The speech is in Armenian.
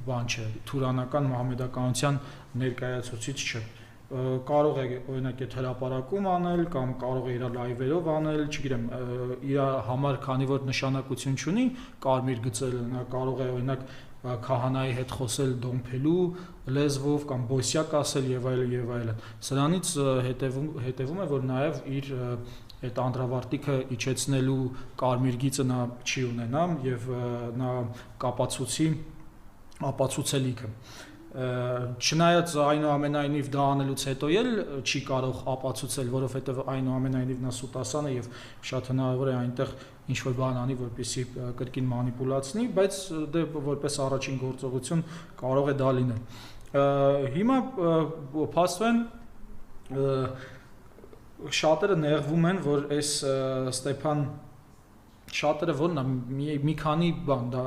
բան չէ, թուրանական մահմեդականության ներկայացուցիչ չէ։ Կարող է օրինակ այդ հրապարակում անել կամ կարող է իր լայվերով անել, չգիտեմ, իր համար քանի որ նշանակություն չունի կարմիր գծելը, նա կարող է օրինակ քահանայի հետ խոսել դոմփելու լեզվով կամ բոսյակ ասել եւ այլն։ Սրանից հետևում է, որ նաեւ իր այդ անդրավարտիքը իջեցնելու կարմիր գիծը նա չի ունենա եւ նա կապացուցի ապացուցելիքը։ Չնայած այնուամենայնիվ դա անելուց հետո էլ չի կարող ապացուցել, որովհետև այնուամենայնիվ նա սուտասան է եւ շատ հնարավոր է այնտեղ ինչ-որ բան անի, որպեսզի կրկին մանիպուլացնի, բայց դե որպես առաջին գործողություն կարող է դա լինել։ Հիմա փաստորեն շատերը նեղվում են, որ այս Ստեփան շատերը որն է մի քանի բան դա